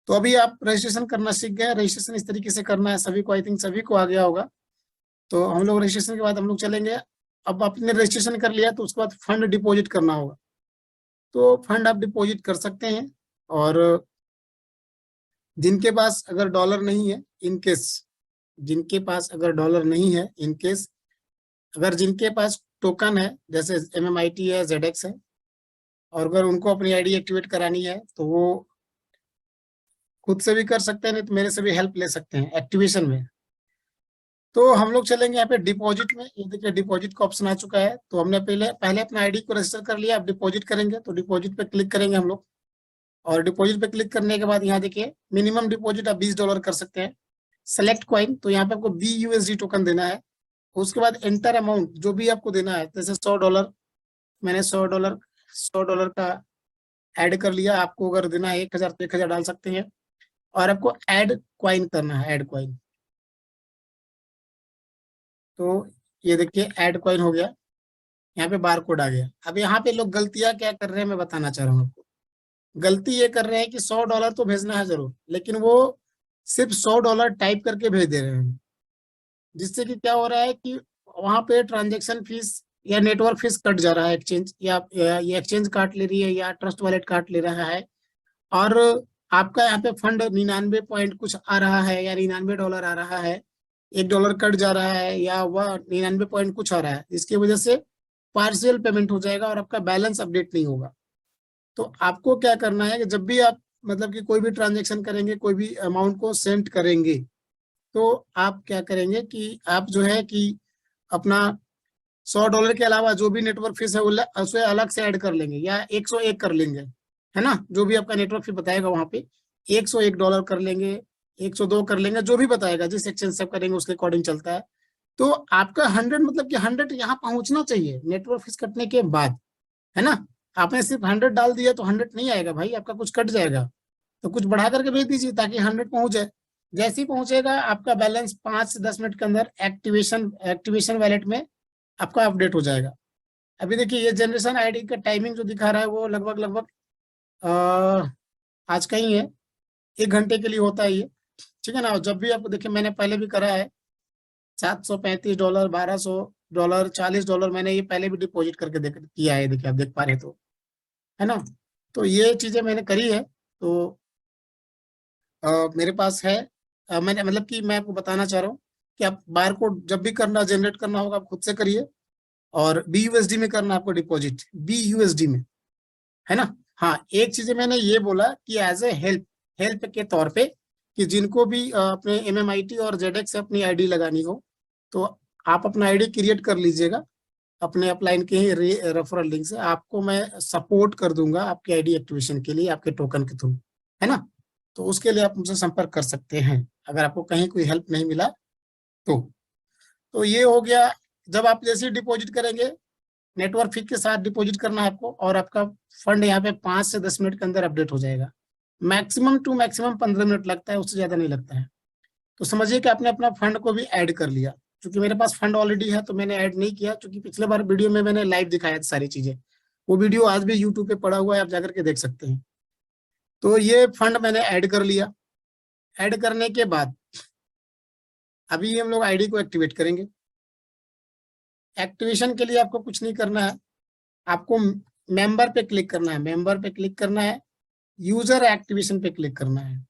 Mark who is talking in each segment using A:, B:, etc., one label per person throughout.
A: तो अभी आप रजिस्ट्रेशन करना सीख गए। रजिस्ट्रेशन इस तरीके से करना है सभी को, आई थिंक सभी को आ गया होगा। तो हम लोग रजिस्ट्रेशन के बाद हम लोग चलेंगे। अब आपने रजिस्ट्रेशन कर लिया तो उसके बाद फंड डिपॉजिट करना होगा। तो फंड आप डिपॉजिट कर सकते हैं। और जिनके पास अगर डॉलर नहीं है, इन केस जिनके पास अगर डॉलर नहीं है, इन केस अगर जिनके पास टोकन है जैसे MMIT है, ZX है, और अगर उनको अपनी आईडी एक्टिवेट करानी है तो वो खुद से भी कर सकते हैं, नहीं तो मेरे से भी हेल्प ले सकते हैं एक्टिवेशन में। तो हम लोग चलेंगे यहाँ पे डिपॉजिट में। ये देखिए डिपॉजिट का ऑप्शन आ चुका है। तो हमने पहले पहले अपना आईडी को रजिस्टर कर लिया। अब डिपॉजिट करेंगे तो डिपॉजिट पे क्लिक करेंगे हम लोग। और डिपॉजिट पे क्लिक करने के बाद यहाँ देखिए मिनिमम डिपॉजिट आप $20 कर सकते हैं। सेलेक्ट कॉइन, तो यहाँ पे आपको BUSD टोकन देना है। उसके बाद एंटर अमाउंट जो भी आपको देना है, जैसे $100, मैंने $100 का ऐड कर लिया। आपको अगर देना है 1000 तो 1000 डाल सकते हैं। और आपको ऐड कॉइन करना है, ऐड कॉइन। तो ये देखिए ऐड कॉइन हो गया, यहाँ पे बार कोड आ गया। अब यहाँ पे लोग गलतियां क्या कर रहे हैं मैं बताना चाह रहा हूँ आपको। गलती ये कर रहे हैं कि $100 तो भेजना है जरूर, लेकिन वो सिर्फ $100 टाइप करके भेज दे रहे हैं, जिससे कि क्या हो रहा है कि वहां पे ट्रांजेक्शन फीस या नेटवर्क फीस कट जा रहा है। एक्सचेंज या ये एक्सचेंज काट ले रही है या ट्रस्ट वॉलेट काट ले रहा है। और आपका यहाँ पे फंड 99 पॉइंट कुछ आ रहा है या $99 आ रहा है, $1 कट जा रहा है या वह 99 पॉइंट कुछ आ रहा है, जिसकी वजह से पार्शियल पेमेंट हो जाएगा और आपका बैलेंस अपडेट नहीं होगा। तो आपको क्या करना है कि जब भी आप मतलब कि कोई भी ट्रांजेक्शन करेंगे, कोई भी अमाउंट को सेंड करेंगे, तो आप क्या करेंगे कि आप जो है कि अपना $100 के अलावा जो भी नेटवर्क फीस है उसे अलग से ऐड कर लेंगे या 101 कर लेंगे, है ना। जो भी आपका नेटवर्क फी बताएगा वहां पे $101 कर लेंगे, 102 कर लेंगे, जो भी बताएगा जिस एक्सचेंज से आप करेंगे उसके अकॉर्डिंग चलता है। तो आपका 100 मतलब कि 100 यहाँ पहुंचना चाहिए नेटवर्क फीस कटने के बाद, है ना। आपने सिर्फ 100 डाल दिया तो 100 नहीं आएगा भाई, आपका कुछ कट जाएगा। तो कुछ बढ़ा करके भेज दीजिए ताकि 100 पहुंच जाए। जैसे ही पहुंचेगा आपका बैलेंस 5 से 10 मिनट के अंदर एक्टिवेशन वैलेट में आपका अपडेट हो जाएगा। अभी देखिए ये जनरेशन आईडी का टाइमिंग जो दिखा रहा है वो लगभग लगभग आज का ही है, 1 घंटे के लिए होता है ये, ठीक है ना। जब भी आपको देखिए मैंने पहले भी करा है, $735, $1200, $40 मैंने ये पहले भी डिपॉजिट करके देख किया है। देखिए आप देख पा रहे तो, है ना। तो ये चीजें मैंने करी है। तो मेरे पास है। मैंने मतलब कि मैं आपको बताना चाह रहा हूँ कि आप बार कोड जब भी करना जनरेट करना होगा आप खुद से करिए। और BUSD में करना आपको डिपॉजिट, BUSD में, है ना। हाँ, एक चीज मैंने ये बोला कि एज ए हेल्प हेल्प के तौर पे कि जिनको भी अपने MMIT और ZX से अपनी आईडी लगानी हो तो आप अपना आईडी क्रिएट कर लीजिएगा। अपने अपलाइन के ही रेफरल लिंक से आपको मैं सपोर्ट कर दूंगा आपकी आईडी एक्टिवेशन के लिए आपके टोकन के थ्रू, है ना। तो उसके लिए आप मुझसे संपर्क कर सकते हैं अगर आपको कहीं कोई हेल्प नहीं मिला तो। तो ये हो गया। जब आप जैसे डिपॉजिट करेंगे, नेटवर्क फी के साथ डिपॉजिट करना है आपको, और आपका फंड यहाँ पे 5 से 10 मिनट के अंदर अपडेट हो जाएगा। मैक्सिमम टू मैक्सिमम 15 मिनट लगता है, उससे ज्यादा नहीं लगता है। तो समझिए कि आपने अपना फंड को भी ऐड कर लिया। क्योंकि मेरे पास फंड ऑलरेडी है तो मैंने ऐड नहीं किया, क्योंकि पिछले बार वीडियो में मैंने लाइव दिखाया था सारी चीजें। वो वीडियो आज भी यूट्यूब पे पड़ा हुआ है, आप जाकर के देख सकते हैं। तो ये फंड मैंने ऐड कर लिया। ऐड करने के बाद अभी हम लोग आईडी को एक्टिवेट करेंगे। एक्टिवेशन के लिए आपको कुछ नहीं करना है, आपको मेंबर पे क्लिक करना है। मेंबर पे क्लिक करना है, यूजर एक्टिवेशन पे क्लिक करना है।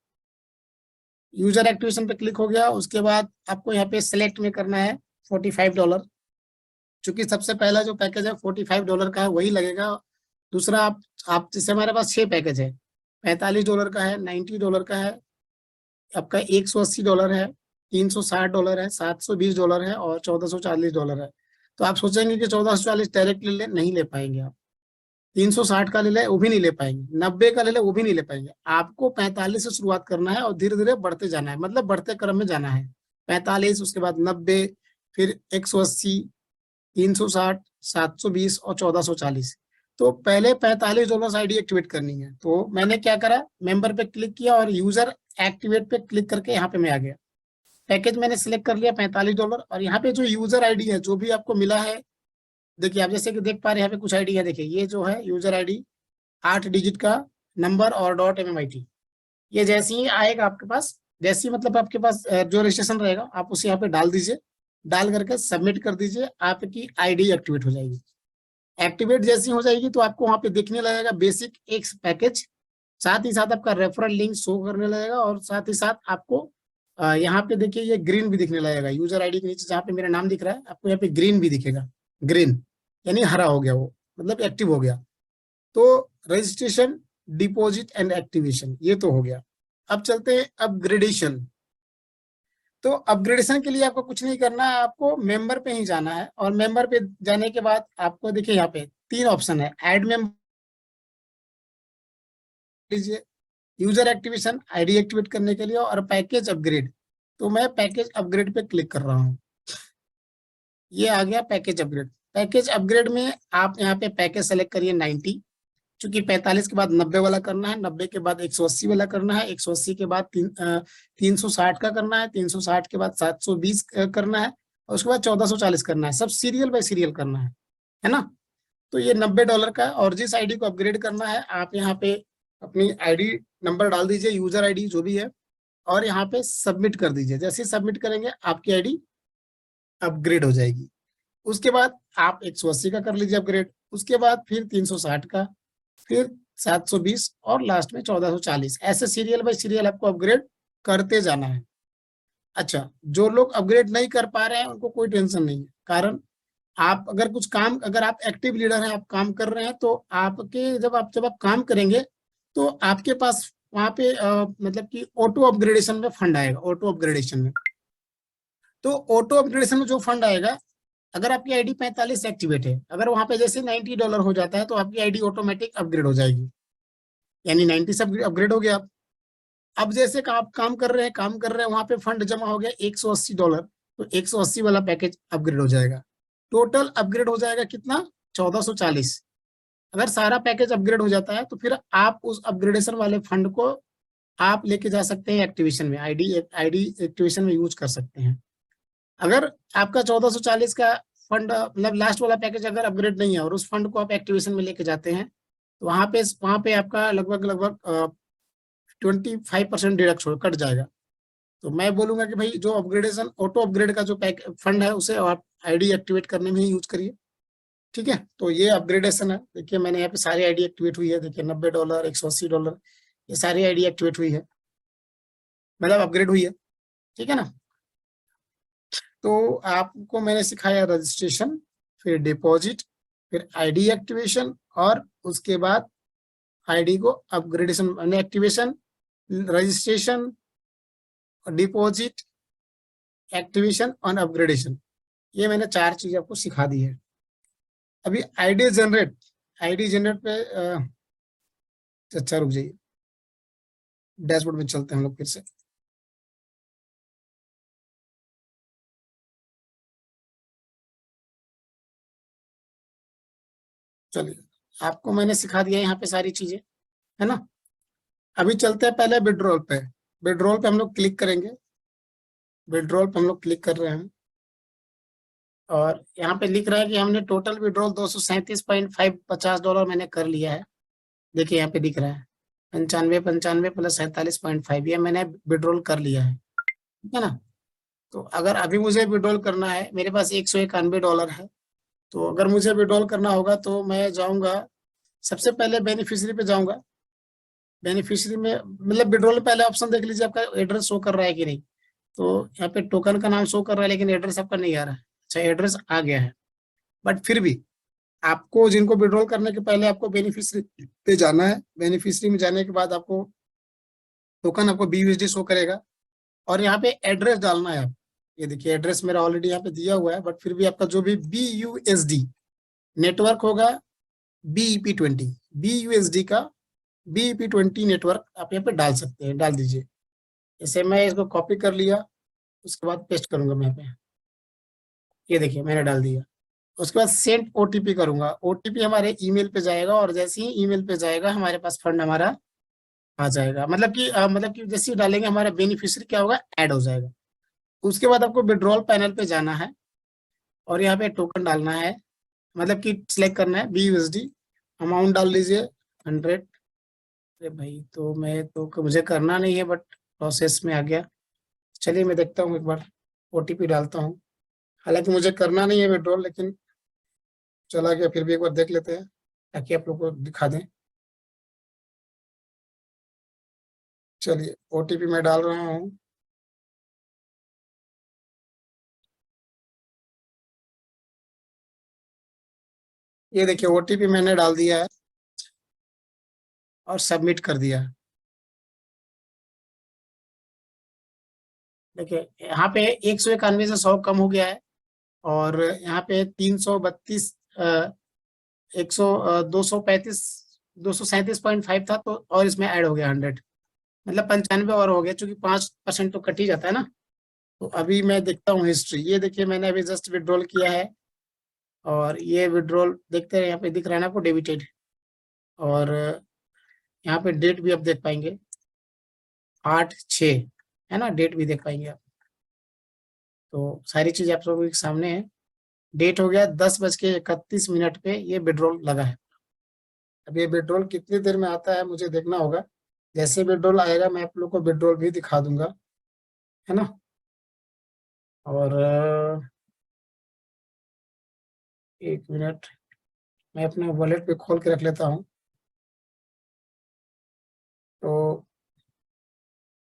A: यूजर एक्टिवेशन पे क्लिक हो गया, उसके बाद आपको यहाँ पे सिलेक्ट में करना है $45। चूंकि सबसे पहला जो पैकेज है $45 का है वही लगेगा। दूसरा आप जैसे हमारे पास 6 पैकेज है, $45 का है, $90 का है, आपका $180 है, $360 है, $720 है और $1440 है। तो आप सोचेंगे कि 1440 डायरेक्ट ले ले, नहीं ले पाएंगे आप। 360 का ले ले वो भी नहीं ले पाएंगे, 90 का ले ले वो भी नहीं ले पाएंगे। आपको 45 से शुरुआत करना है और धीरे धीरे बढ़ते जाना है, मतलब बढ़ते क्रम में जाना है। 45, उसके बाद 90, फिर 180, 360, 720 और 1440। तो पहले $45 आईडी एक्टिवेट करनी है। तो मैंने क्या करा, मेंबर पे क्लिक किया और यूजर एक्टिवेट पे क्लिक करके यहाँ पे मैं आ गया। पैकेज मैंने सिलेक्ट कर लिया $45। और यहाँ पे जो यूजर आईडी है जो भी आपको मिला है, देखिए आप जैसे कि देख पा रहे हैं यहाँ पे कुछ आईडी है। देखिए ये जो है यूजर आईडी 8 डिजिट का नंबर और .MMIT, ये जैसे ही आएगा आपके पास, जैसे ही मतलब आपके पास जो रजिस्ट्रेशन रहेगा आप उसे यहाँ पे डाल दीजिए, डाल करके सबमिट कर दीजिए, आपकी आईडी एक्टिवेट हो जाएगी। एक्टिवेट जैसी हो जाएगी तो आपको वहां पे देखने लगेगा बेसिक एक पैकेज, साथ ही साथ आपका रेफरल लिंक शो करने लगेगा, और साथ ही साथ आपको यहाँ पे देखिए ये ग्रीन भी दिखने लगेगा, यूजर आईडी के नीचे जहाँ पे मेरा नाम दिख रहा है आपको यहाँ पे ग्रीन भी दिखेगा, ग्रीन यानी हरा हो गया, वो मतलब एक्टिव हो गया। तो रजिस्ट्रेशन, डिपॉजिट एंड एक्टिवेशन ये तो हो गया। अब चलते हैं अपग्रेडेशन। तो अपग्रेडेशन के लिए आपको कुछ नहीं करना है, आपको मेंबर पे ही जाना है, और मेंबर पे जाने के बाद आपको देखिए यहाँ पे 3 ऑप्शन है, ऐड मेंबर लीजिए, यूजर एक्टिवेशन आईडी एक्टिवेट करने के लिए, और पैकेज अपग्रेड। तो मैं पैकेज अपग्रेड पे क्लिक कर रहा हूँ, ये आ गया पैकेज अपग्रेड। पैकेज अपग्रेड में आप यहाँ पे पैकेज सेलेक्ट करिए 90, चूंकि 45 के बाद 90 वाला करना है, 90 के बाद 180 वाला करना है, 180 के बाद 360 का करना है, 360 के बाद 720 करना है, और उसके बाद 1440 करना है, सब सीरियल बाय सीरियल करना है ना। तो ये $90 का, और जिस आईडी को अपग्रेड करना है आप यहाँ पे अपनी आईडी नंबर डाल दीजिए, यूजर आईडी जो भी है, और यहाँ पे सबमिट कर दीजिए। जैसे सबमिट करेंगे आपकी आईडी अपग्रेड हो जाएगी। उसके बाद आप 180 का कर लीजिए अपग्रेड, उसके बाद फिर 360 का, फिर 720, और लास्ट में 1440, ऐसे सीरियल बाय सीरियल आपको अपग्रेड करते जाना है। अच्छा, जो लोग अपग्रेड नहीं कर पा रहे हैं उनको कोई टेंशन नहीं है, कारण आप अगर कुछ काम, अगर आप एक्टिव लीडर हैं, आप काम कर रहे हैं, तो आपके जब आप काम करेंगे तो आपके पास वहां पे मतलब कि ऑटो अपग्रेडेशन में फंड आएगा, ऑटो अपग्रेडेशन में। तो ऑटो अपग्रेडेशन में जो फंड आएगा, अगर आपकी आईडी 45 एक्टिवेट है, अगर वहां पे जैसे $90 हो जाता है तो आपकी आईडी ऑटोमेटिक अपग्रेड हो जाएगी, यानी 90 से अपग्रेड हो गया। अब जैसे आप काम कर रहे हैं वहां पे फंड जमा हो गया $180, तो 180 वाला पैकेज अपग्रेड हो जाएगा। टोटल अपग्रेड हो जाएगा कितना, 1440। अगर सारा पैकेज अपग्रेड हो जाता है तो फिर आप उस अपग्रेडेशन वाले फंड को आप लेके जा सकते हैं एक्टिवेशन में, आईडी आईडी एक्टिवेशन में यूज कर सकते हैं। अगर आपका 1440 का फंड मतलब लास्ट वाला पैकेज अगर अपग्रेड नहीं है और उस फंड को आप एक्टिवेशन में लेके जाते हैं, तो वहां पे आपका लगभग लगभग 25% डिडक्ट कट जाएगा। तो मैं बोलूंगा कि भाई जो अपग्रेडेशन ऑटो अपग्रेड का जो पैक फंड है उसे आप आईडी एक्टिवेट करने में ही यूज करिए। ठीक है, तो ये अपग्रेडेशन है। देखिए मैंने यहाँ पे सारी आईडी एक्टिवेट हुई है, देखिए $90, $180, ये सारी आईडी एक्टिवेट हुई है, मतलब अपग्रेड हुई है। ठीक है ना। तो आपको मैंने सिखाया रजिस्ट्रेशन, फिर डिपॉजिट, फिर आईडी एक्टिवेशन, और उसके बाद आईडी को upgradation, activation, registration, deposit, activation और अपग्रेडेशन, ये मैंने 4 चीज आपको सिखा दी है। अभी आईडी जनरेट पे अच्छा रुक जाइए, डैशबोर्ड में चलते हैं हम लोग फिर से। चलिए, आपको मैंने सिखा दिया यहाँ पे सारी चीजें, है ना। अभी चलते हैं पहले विड्रॉल पे। विड्रॉल पे हम लोग क्लिक करेंगे, विड्रॉल पे हम लोग क्लिक कर रहे हैं, और यहाँ पे लिख रहा है कि हमने टोटल विड्रॉल $237.50 मैंने कर लिया है। देखिए यहाँ पे दिख रहा है 95 95 प्लस 47.5, ये मैंने विड्रॉल कर लिया है। ठीक है ना। तो अगर अभी मुझे विड्रॉल करना है, मेरे पास $191 है, तो अगर मुझे विड्रॉल करना होगा तो मैं जाऊंगा, सबसे पहले बेनिफिशियरी पे जाऊंगा। बेनिफिशियरी में मतलब विड्रॉल में पहले ऑप्शन देख लीजिए आपका एड्रेस शो कर रहा है कि नहीं। तो यहाँ पे टोकन का नाम शो कर रहा है लेकिन एड्रेस आपका नहीं आ रहा है। अच्छा, एड्रेस आ गया है, बट फिर भी आपको जिनको विड्रॉल करने के पहले आपको बेनिफिशियरी पे जाना है। बेनिफिशियरी में जाने के बाद आपको टोकन, आपको BUSD शो करेगा, और यहाँ पे एड्रेस डालना है आप। ये देखिए एड्रेस मेरा ऑलरेडी यहाँ पे दिया हुआ है, बट फिर भी आपका जो भी BUSD नेटवर्क होगा, BEP20 का BEP20 नेटवर्क आप यहाँ पे डाल सकते हैं, डाल दीजिए। जैसे मैं इसको कॉपी कर लिया, उसके बाद पेस्ट करूंगा मैं यहाँ पे, ये देखिए मैंने डाल दिया। उसके बाद सेंड OTP करूंगा, OTP हमारे ईमेल पे जाएगा, और जैसे ही ईमेल पे जाएगा हमारे पास फंड हमारा आ जाएगा। मतलब कि जैसे ही डालेंगे हमारा बेनिफिशियरी क्या होगा, ऐड हो जाएगा। उसके बाद आपको विड्रॉल पैनल पे जाना है, और यहाँ पे टोकन डालना है, मतलब कि सिलेक्ट करना है BUSD, अमाउंट डाल लीजिए 100, अरे भाई, तो मैं तो मुझे करना नहीं है, बट प्रोसेस में आ गया। चलिए मैं देखता हूँ एक बार, ओटीपी डालता हूँ। हालांकि मुझे करना नहीं है विड्रॉल, लेकिन चला गया, फिर भी एक बार देख लेते हैं ताकि आप लोग को दिखा दें। चलिए ओटीपी मैं डाल रहा हूँ। ये देखिए ओटीपी मैंने डाल दिया है और सबमिट कर दिया है। देखिए यहाँ पे 191 से 100 कम हो गया है, और यहाँ पे 332, 100, 235, 237.5 था, तो और इसमें ऐड हो गया 100, मतलब 95 और हो गया, क्योंकि 5% तो कट ही जाता है ना। तो अभी मैं देखता हूँ हिस्ट्री। ये देखिए मैंने अभी जस्ट विड्रॉल किया है, और ये विड्रॉल देखते हैं, यहाँ पे दिख रहा है ना आपको डेबिटेड। और यहाँ पे डेट भी आप देख पाएंगे, 8/6 है ना, डेट भी देख पाएंगे आप। तो सारी चीज आप लोगों के सामने है। डेट हो गया 10:31 पे ये विड्रॉल लगा है। अब ये विड्रॉल कितनी देर में आता है मुझे देखना होगा। जैसे विड्रॉल आएगा मैं आप लोग को विड्रॉल भी दिखा दूंगा, है ना। और 1 मिनट, मैं अपने वॉलेट पे खोल के रख लेता हूँ। तो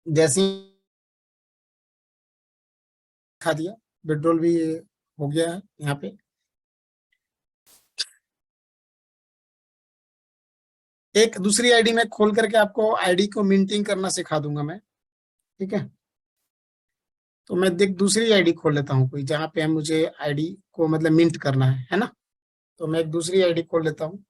A: जैसे ही दिखा दिया, विड्रॉल भी हो गया है यहाँ पे। एक दूसरी आईडी में खोल करके आपको आईडी को मिंटिंग करना सिखा दूंगा मैं, ठीक है। तो मैं देख दूसरी आईडी खोल लेता हूँ कोई, जहाँ पे मुझे आईडी को मतलब मिंट करना है ना। तो मैं एक दूसरी आईडी खोल लेता हूँ।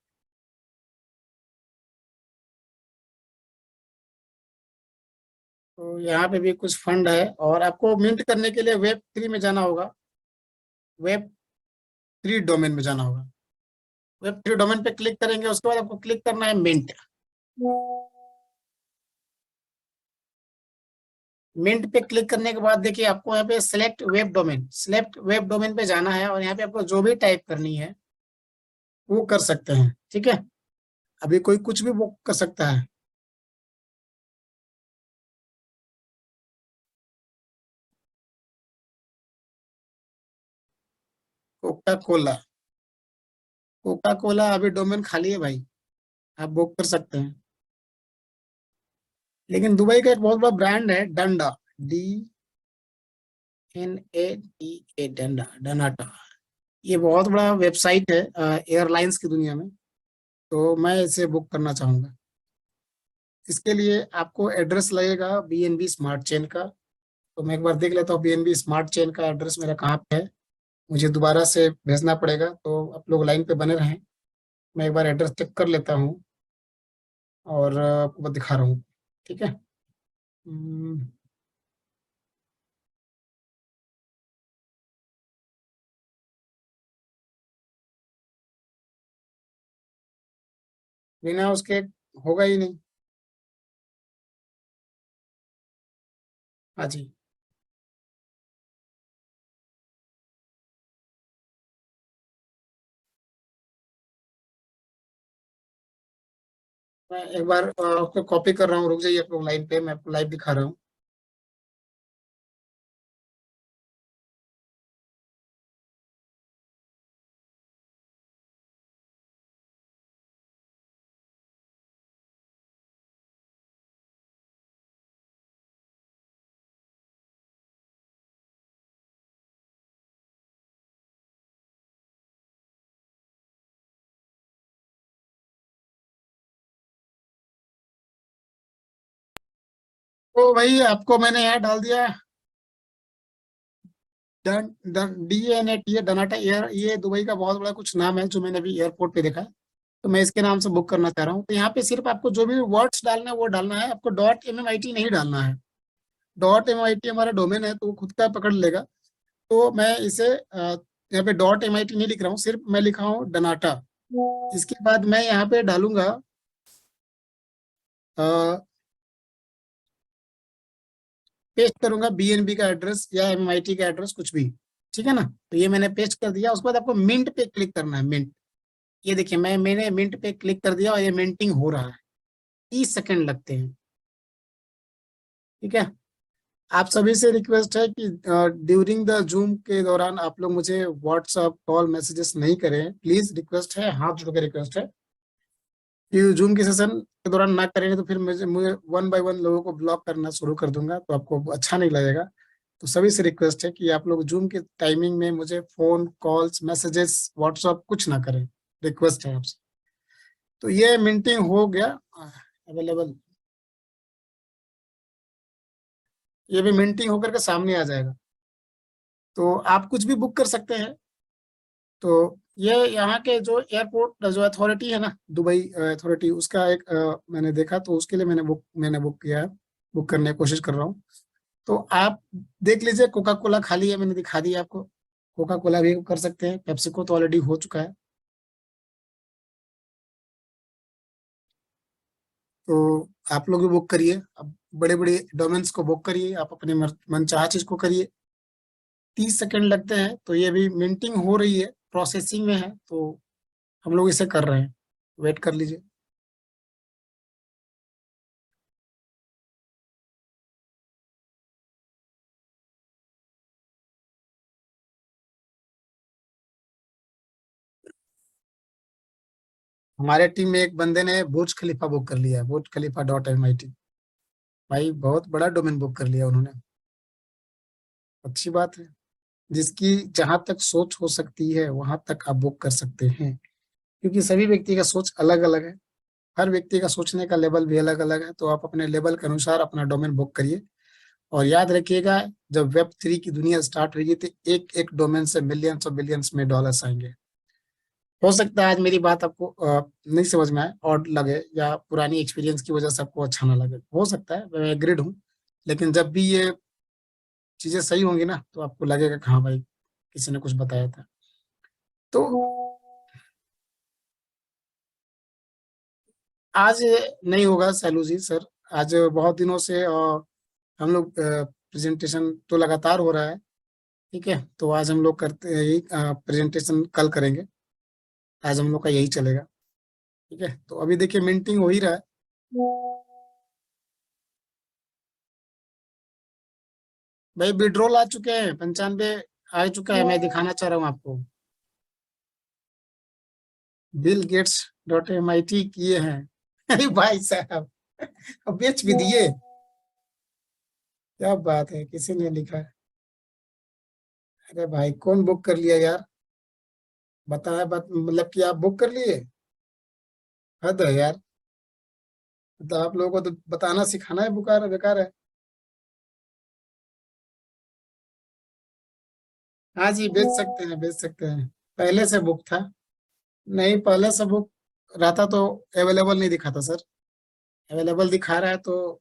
A: तो यहाँ पे भी कुछ फंड है, और आपको मिंट करने के लिए वेब 3 में जाना होगा। वेब 3 डोमेन में जाना होगा। वेब 3 डोमेन पे क्लिक करेंगे, उसके बाद आपको क्लिक करना है मिंट। मिंट पे क्लिक करने के बाद देखिए आपको यहाँ पे सिलेक्ट वेब डोमेन पे जाना है, और यहाँ पे आपको जो भी टाइप करनी है वो कर सकते हैं, ठीक है। अभी कोई कुछ भी वो कर सकता है। कोका कोला, कोका कोला अभी डोमेन खाली है भाई, आप बुक कर सकते हैं। लेकिन दुबई का एक बहुत बड़ा ब्रांड है डंडा, DNADA, डंडा, डनाटा। ये बहुत बड़ा वेबसाइट है एयरलाइंस की दुनिया में। तो मैं इसे बुक करना चाहूंगा। इसके लिए आपको एड्रेस लगेगा BNB स्मार्ट चेन का। तो मैं एक बार देख लेता हूँ BNB स्मार्ट चेन का एड्रेस मेरा कहाँ पे है। मुझे दोबारा से भेजना पड़ेगा, तो आप लोग लाइन पे बने रहें। मैं एक बार एड्रेस चेक कर लेता हूँ, और आपको दिखा रहा हूँ, ठीक है। हम्म, बिना उसके होगा ही नहीं। हाँ जी। मैं एक बार आपको कॉपी कर रहा हूँ, रुक जाइए आप लोग लाइन पे, मैं आपको लाइव दिखा रहा हूँ। तो भाई आपको मैंने यहाँ डाल दिया, done done DNAT, dnata air. ये दुबई का बहुत बड़ा कुछ नाम है जो मैंने अभी एयरपोर्ट पे देखा। तो मैं इसके नाम से बुक करना चाह रहा हूँ। तो यहाँ पे सिर्फ आपको जो भी वर्ड्स डालना है वो डालना है, आपको .MMIT नहीं डालना है। .MIT हमारा डोमेन है, तो वो खुद का पकड़ लेगा। तो मैं इसे यहाँ पे .MIT नहीं लिख रहा हूँ, सिर्फ मैं लिखा हूँ डनाटा। इसके बाद मैं यहाँ पे डालूंगा पेस्ट करूंगा BNB का एड्रेस या MIT का एड्रेस, कुछ भी, ठीक है ना। तो ये मैंने पेस्ट कर दिया। उसके बाद आपको मिंट पे क्लिक करना है, मिंट। ये देखिए मैंने मिंट पे क्लिक कर दिया और ये मिंटिंग हो रहा है। 30 सेकंड लगते हैं। ठीक है। आप सभी से रिक्वेस्ट है कि ड्यूरिंग द जूम के दौरान आप लोग मुझे व्हाट्सअप कॉल मैसेजेस नहीं करें, प्लीज रिक्वेस्ट है, हाथ जोड़ के रिक्वेस्ट है कि जूम के सेशन के दौरान ना करेंगे तो फिर मुझे मुझे 1 बाय 1 लोगों को ब्लॉक करना शुरू कर दूंगा, तो आपको अच्छा नहीं लगेगा। तो सभी से रिक्वेस्ट है कि आप लोग जूम के टाइमिंग में मुझे फोन कॉल्स मैसेजेस व्हाट्सअप कुछ ना करें, रिक्वेस्ट है आपसे। तो ये मीटिंग हो गया अवेलेबल, ये भी मीटिंग होकर के सामने आ जाएगा, तो आप कुछ भी बुक कर सकते हैं। तो ये यहाँ के जो एयरपोर्ट जो अथॉरिटी है ना, दुबई अथॉरिटी, उसका एक मैंने देखा, तो उसके लिए मैंने बुक किया है, बुक करने की कोशिश कर रहा हूँ। तो आप देख लीजिए, कोका कोला खाली है, मैंने दिखा दिया आपको, कोका कोला भी कर सकते हैं, पेप्सिको तो ऑलरेडी हो चुका है। तो आप लोग भी बुक करिए, अब बड़े बड़े डोमेन्स को बुक करिए, आप अपने मनचाहा चीज को करिए। 30 सेकंड लगते हैं, तो ये भी मिंटिंग हो रही है, प्रोसेसिंग में है, तो हम लोग इसे कर रहे हैं, वेट कर लीजिए। हमारे टीम में एक बंदे ने बुर्ज खलीफा बुक कर लिया है, burj khalifa.mit। भाई बहुत बड़ा डोमेन बुक कर लिया उन्होंने, अच्छी बात है। जिसकी जहां तक सोच हो सकती है वहां तक आप बुक कर सकते हैं, क्योंकि सभी व्यक्ति का सोच अलग अलग है, हर व्यक्ति का सोचने का लेवल भी अलग अलग है, तो आप अपने लेवल के अनुसार अपना डोमेन बुक करिए। और याद रखिएगा, जब वेब 3 की दुनिया स्टार्ट होगी तो एक एक डोमेन से मिलियंस और बिलियंस में डॉलर्स आएंगे। हो सकता है आज मेरी बात आपको नहीं समझ में आए और लगे, या पुरानी एक्सपीरियंस की वजह से आपको अच्छा ना लगे, हो सकता है, मैं एग्रीड हूँ। लेकिन जब भी ये चीजें सही होंगी ना, तो आपको लगेगा कि हाँ भाई, किसी ने कुछ बताया था। तो आज नहीं होगा सैलू जी सर, आज बहुत दिनों से हम लोग प्रेजेंटेशन तो लगातार हो रहा है। ठीक है, तो आज हम लोग करते हैं यही, प्रेजेंटेशन कल करेंगे, आज हम लोग का यही चलेगा। ठीक है, तो अभी देखिए मिंटिंग हो ही रहा है। भाई विड्रॉल आ चुके हैं, 95 आ चुका है, मैं दिखाना चाह रहा हूँ आपको। bill gates.mit किए हैं। अरे भाई साहब, अब बेच भी दिए, क्या बात है, किसी ने लिखा है। अरे भाई कौन बुक कर लिया यार, बताया बात, मतलब कि आप बुक कर लिए, हद है यार। तो आप लोगों को तो बताना सिखाना है, बुकार बेकार है। हाँ जी, बेच सकते हैं, बेच सकते हैं, पहले से बुक था। नहीं, पहले से बुक रहता तो अवेलेबल नहीं दिखाता सर, अवेलेबल दिखा रहा है तो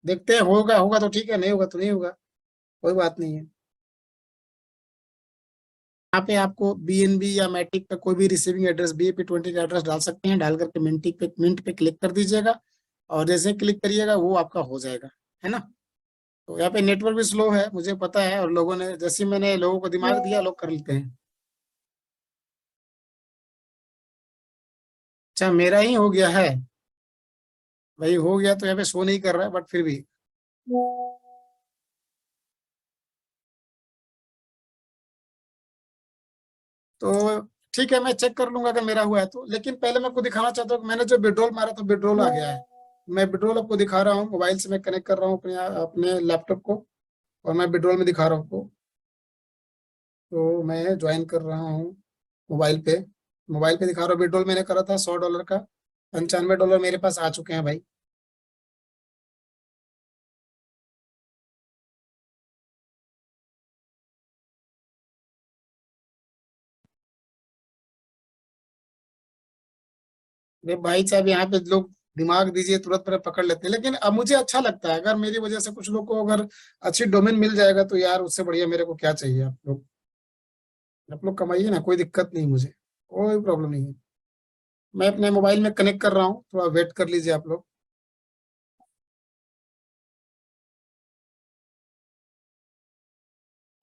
A: देखते हैं, होगा होगा तो ठीक है, नहीं होगा तो नहीं होगा, कोई बात नहीं है। यहाँ पे आपको बीएनबी या मैट्रिक का कोई भी रिसीविंग एड्रेस, BAP20 का एड्रेस डाल सकते हैं, डाल करके मिंट पे क्लिक कर दीजिएगा, और जैसे क्लिक करिएगा वो आपका हो जाएगा, है ना। तो यहाँ पे नेटवर्क भी स्लो है, मुझे पता है, और लोगों ने, जैसे ही मैंने लोगों को दिमाग दिया, लोग कर लेते हैं। अच्छा, मेरा ही हो गया है, भाई हो गया तो यहाँ पे शो नहीं कर रहा है, बट फिर भी तो ठीक है, मैं चेक कर लूंगा अगर मेरा हुआ है तो। लेकिन पहले मैं आपको दिखाना चाहता हूँ कि मैंने जो विड्रॉल मारा था, विड्रॉल आ गया है। मैं विड्रॉल आपको दिखा रहा हूँ, मोबाइल से मैं कनेक्ट कर रहा हूँ अपने अपने लैपटॉप को, और मैं विड्रॉल में दिखा रहा हूँ आपको। तो मैं ज्वाइन कर रहा हूँ मोबाइल पे दिखा रहा हूँ, विड्रॉल मैंने करा था $100 का, $95 मेरे पास आ चुके हैं भाई। अरे भाई साहब, यहाँ पे लोग दिमाग दीजिए तुरंत पर पकड़ लेते हैं, लेकिन अब मुझे अच्छा लगता है, अगर मेरी वजह से कुछ लोग को अगर अच्छी डोमेन मिल जाएगा तो यार उससे बढ़िया मेरे को क्या चाहिए। आप लोग कमाइए ना, कोई दिक्कत नहीं मुझे, कोई प्रॉब्लम नहीं है। मैं अपने मोबाइल में कनेक्ट कर रहा हूँ, थोड़ा वेट कर लीजिए आप लोग।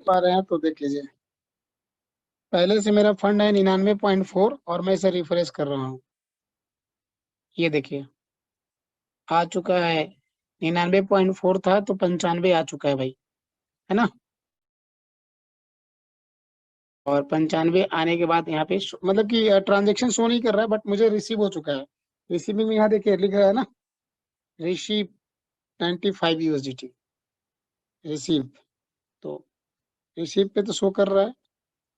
A: पा रहे हैं तो देख लीजिए, पहले से मेरा फंड है 99.4, और मैं इसे रिफ्रेश कर रहा हूँ, ये देखिए। आ चुका है। 99.4 था तो 95 आ चुका है भाई, है ना। और 95 आने के बाद यहाँ पे मतलब कि ट्रांजेक्शन शो नहीं कर रहा है, बट मुझे रिसीव हो चुका है। रिसीविंग में यहाँ देखिए लिख रहा है ना, रिसीव 95 USDT रिसीव। तो रिसीव पे तो शो कर रहा है,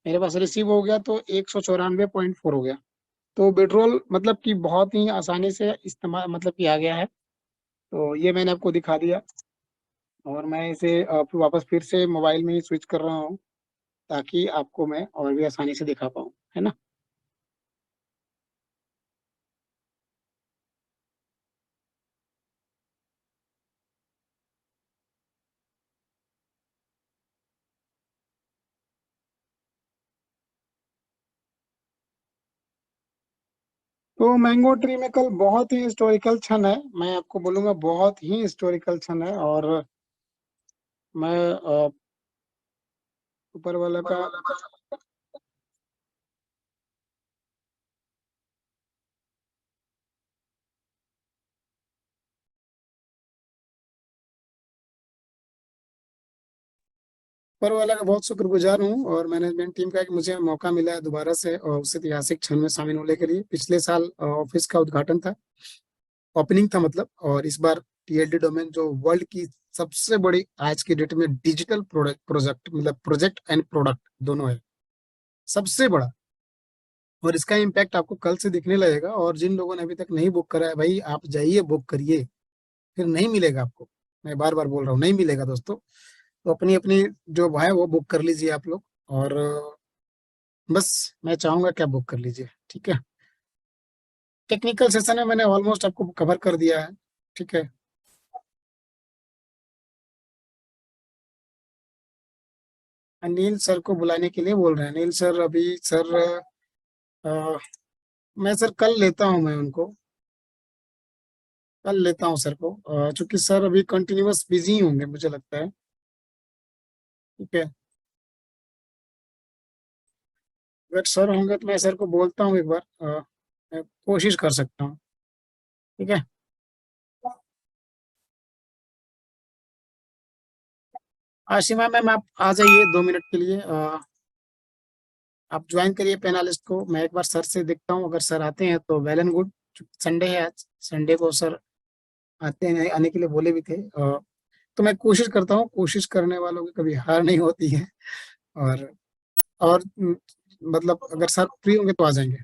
A: मेरे पास रिसीव हो गया तो 194.4 हो गया। तो विड्रॉल मतलब कि बहुत ही आसानी से इस्तेमाल मतलब कि आ गया है। तो ये मैंने आपको दिखा दिया, और मैं इसे वापस फिर से मोबाइल में ही स्विच कर रहा हूँ, ताकि आपको मैं और भी आसानी से दिखा पाऊँ, है ना। तो मैंगो ट्री में कल बहुत ही हिस्टोरिकल क्षण है, मैं आपको बोलूंगा बहुत ही हिस्टोरिकल क्षण है। और मैं ऊपर वाला का ऊपर वाला का बहुत शुक्रगुजार हूँ, और मैनेजमेंट टीम का कि मुझे मौका मिला है दोबारा से और उस ऐतिहासिक क्षण में शामिल होने के लिए। पिछले साल ऑफिस का उद्घाटन था, ओपनिंग था मतलब। और इस बार टीएलडी डोमेन जो वर्ल्ड की सबसे बड़ी आज की डेट में डिजिटल प्रोडक्ट प्रोजेक्ट मतलब प्रोजेक्ट एंड प्रोडक्ट दोनों है, सबसे बड़ा। और इसका इम्पैक्ट आपको कल से दिखने लगेगा। और जिन लोगों ने अभी तक नहीं बुक करा है भाई, आप जाइए बुक करिए, फिर नहीं मिलेगा आपको। मैं बार बार बोल रहा हूँ, नहीं मिलेगा दोस्तों। तो अपनी अपनी जो है वो बुक कर लीजिए आप लोग। और बस मैं चाहूंगा कि आप बुक कर लीजिए, ठीक है। टेक्निकल सेशन है, मैंने ऑलमोस्ट आपको कवर कर दिया है, ठीक है। अनिल सर को बुलाने के लिए बोल रहे हैं। अनिल सर अभी सर अ, मैं सर कल लेता हूँ, मैं उनको कल लेता हूँ सर को, चूंकि सर अभी कंटिन्यूअस बिजी होंगे मुझे लगता है, ठीक है। अगर सर होंगे तो मैं सर को बोलता हूँ एक बार, मैं कोशिश कर सकता हूँ, ठीक है। आशिमा मैम आप आ जाइए 2 मिनट के लिए, आप ज्वाइन करिए पैनलिस्ट को। मैं एक बार सर से देखता हूँ, अगर सर आते हैं तो वेल एंड गुड। संडे है आज, संडे को सर आते हैं, आने के लिए बोले भी थे। तो मैं कोशिश करता हूँ, कोशिश करने वालों की कभी हार नहीं होती है। और मतलब अगर सर फ्री होंगे तो आ जाएंगे।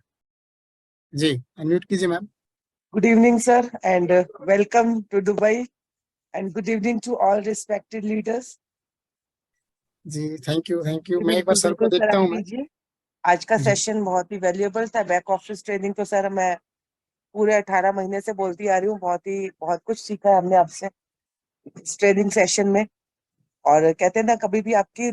A: जी, अनम्यूट कीजिए ma'am.
B: Good evening, sir, and welcome to Dubai. And good evening to all respected leaders.
A: जी थैंक यू, मैं
B: बिल्कुल
A: एक बार सर को
B: बिल्कुल सर,
A: देखता
B: आप
A: हूँ मैं।
B: कीजिए। आज का
A: जी
B: सेशन बहुत ही वैल्यूएबल था। बैक ऑफिस ट्रेनिंग तो सर मैं पूरे 18 महीने से बोलती आ रही हूँ। बहुत कुछ सीखा है हमने आपसे इस ट्रेनिंग सेशन में। और कहते हैं ना, कभी भी आपकी